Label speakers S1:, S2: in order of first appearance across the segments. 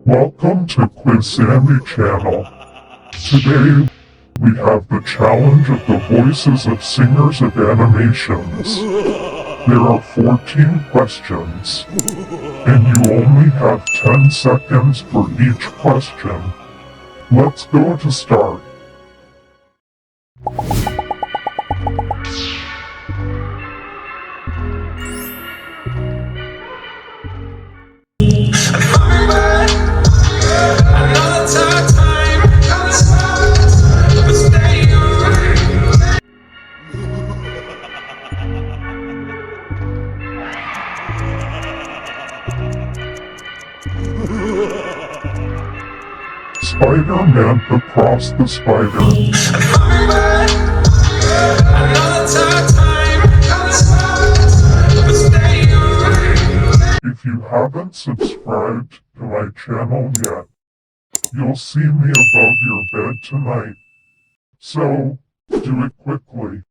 S1: Welcome to Quiz Sandy channel. Today, we have the challenge of the voices of singers of animations. There are 14 questions, and you only have 10 seconds for each question. Let's go to start. Spider-Man across the spider. If you haven't subscribed to my channel yet, you'll see me above your bed tonight. So, do it quickly.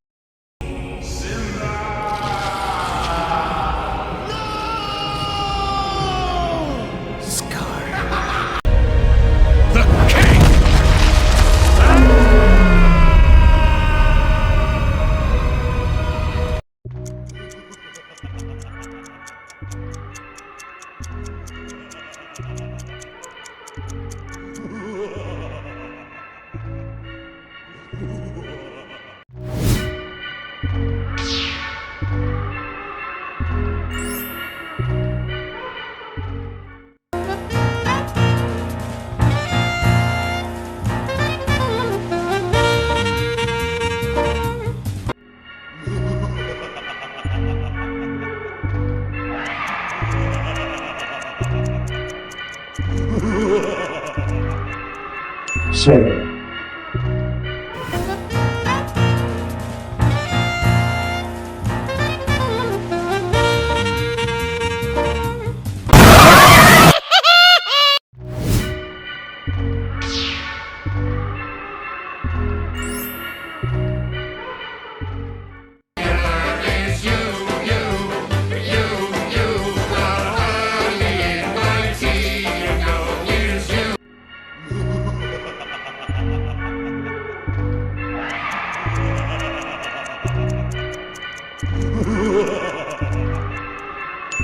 S1: Soul.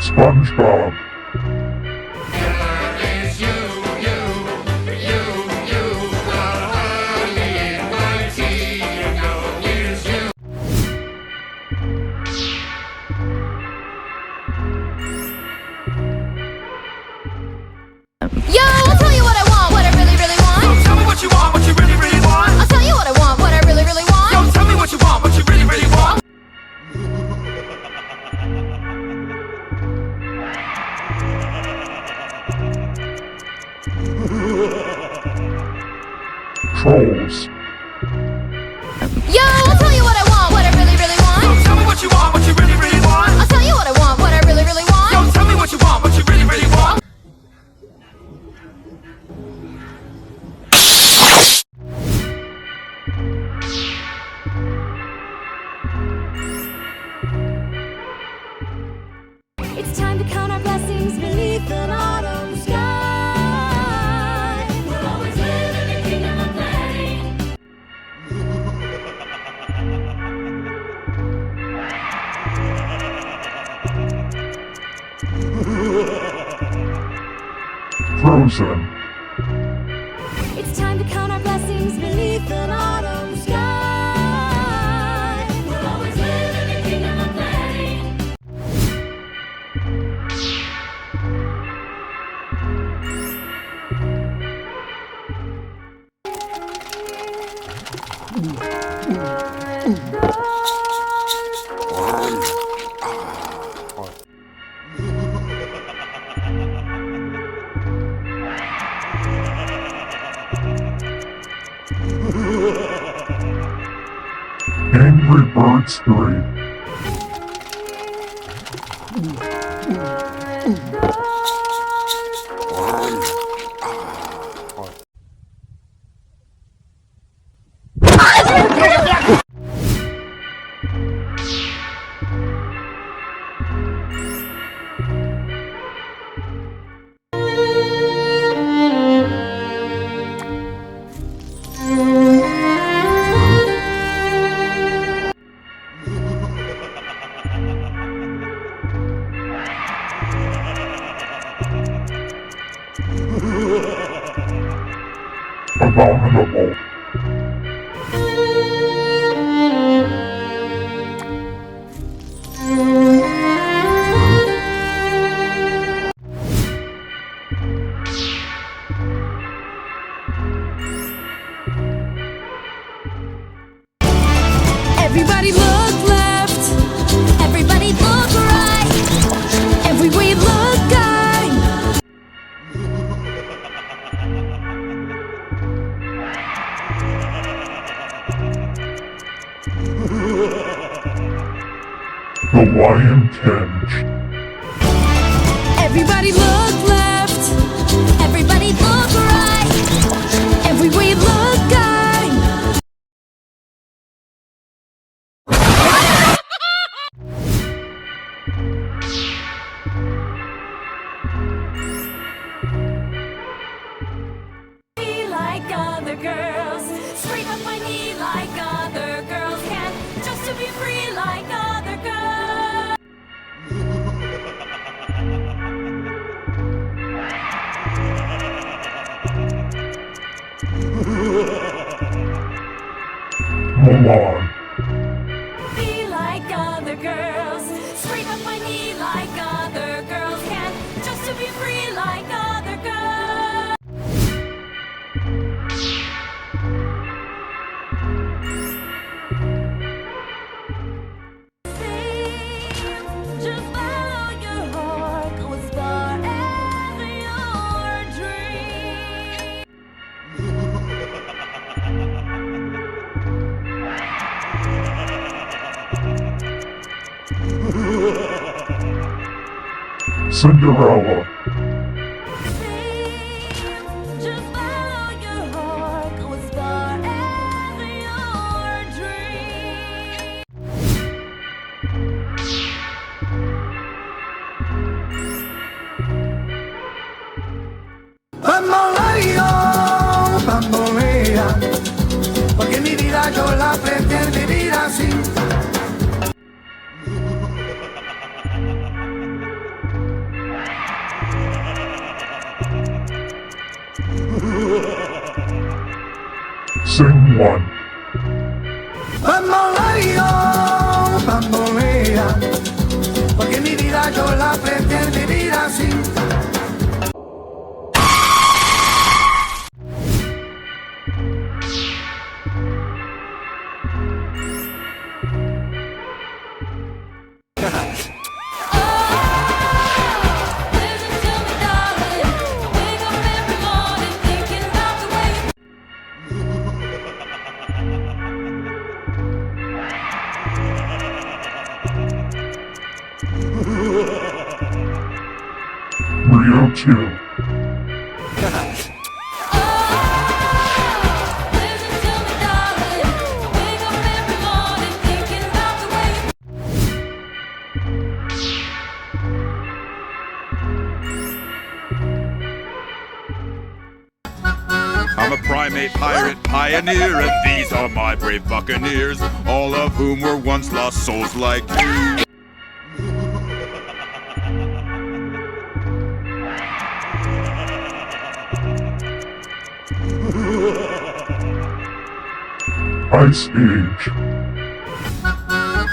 S1: SpongeBob.
S2: Yo, I'll tell you what I want, what I really, really want.
S3: So tell me what you want, what you really, really want.
S2: I'll tell you what I want, what I really, really want.
S3: Yo, tell me what you want, what you really, really want.
S1: Trolls.
S2: Yo, I'll tell you what I want, what I really, really want.
S3: So tell me what you want, what you really, really want.
S2: I'll tell you what I want, what I really, really want.
S3: Yo, tell me what you want, what you really, really want.
S2: It's time to count our blessings beneath an autumn sky. We're always living in the kingdom of pain.
S1: Frozen.
S2: It's time to count our blessings beneath an autumn sky. We're always living in the kingdom of pain.
S1: Angry Birds 3. abominable.
S2: Everybody look left, everybody look right, every way look guide.
S1: The Lion King.
S2: Everybody look left, everybody look right, every way look guide. Be like other girls, straight up my knee like other girls can, just to be free like other girls.
S1: Mulan.
S2: Be like other girls, straight up my knee like other girls can, just to be free like other girls. Just follow your heart, go as far as your dream.
S1: Cinderella.
S2: Just follow your heart, go as far as your dream.
S4: Bamboleo, bambolea, porque mi vida yo la pretendo vivir así.
S1: Sing one.
S4: Bamboleo, bambolea, porque mi vida yo la pretendo vivir así.
S2: Listen to me, darling. I wake up every morning thinking about the way
S1: Rio 2.
S2: Listen to me, darling. I wake up every morning thinking about the way
S5: I'm a primate pirate pioneer, and these are my brave buccaneers, all of whom were once lost souls like you.
S1: Ice Age.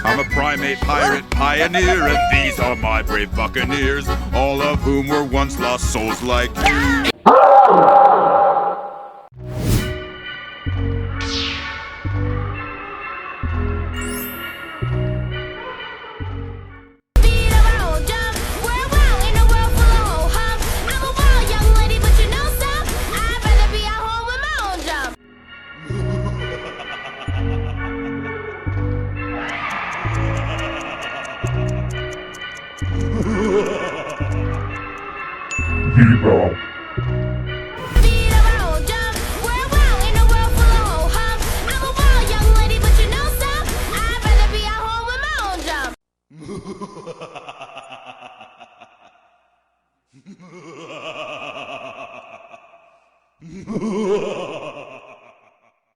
S5: I'm a primate pirate pioneer, and these are my brave buccaneers, all of whom were once lost souls like you.
S2: Beat of a whole jump. We're wild in a world full of whole hum. I'm a wild young lady, but you know some. I'd rather be at home with my own jump.
S1: Vivo.
S2: Beat of a whole jump. We're wild in a world full of whole hum. I'm a wild young lady, but you know some. I'd rather be at home with my own jump.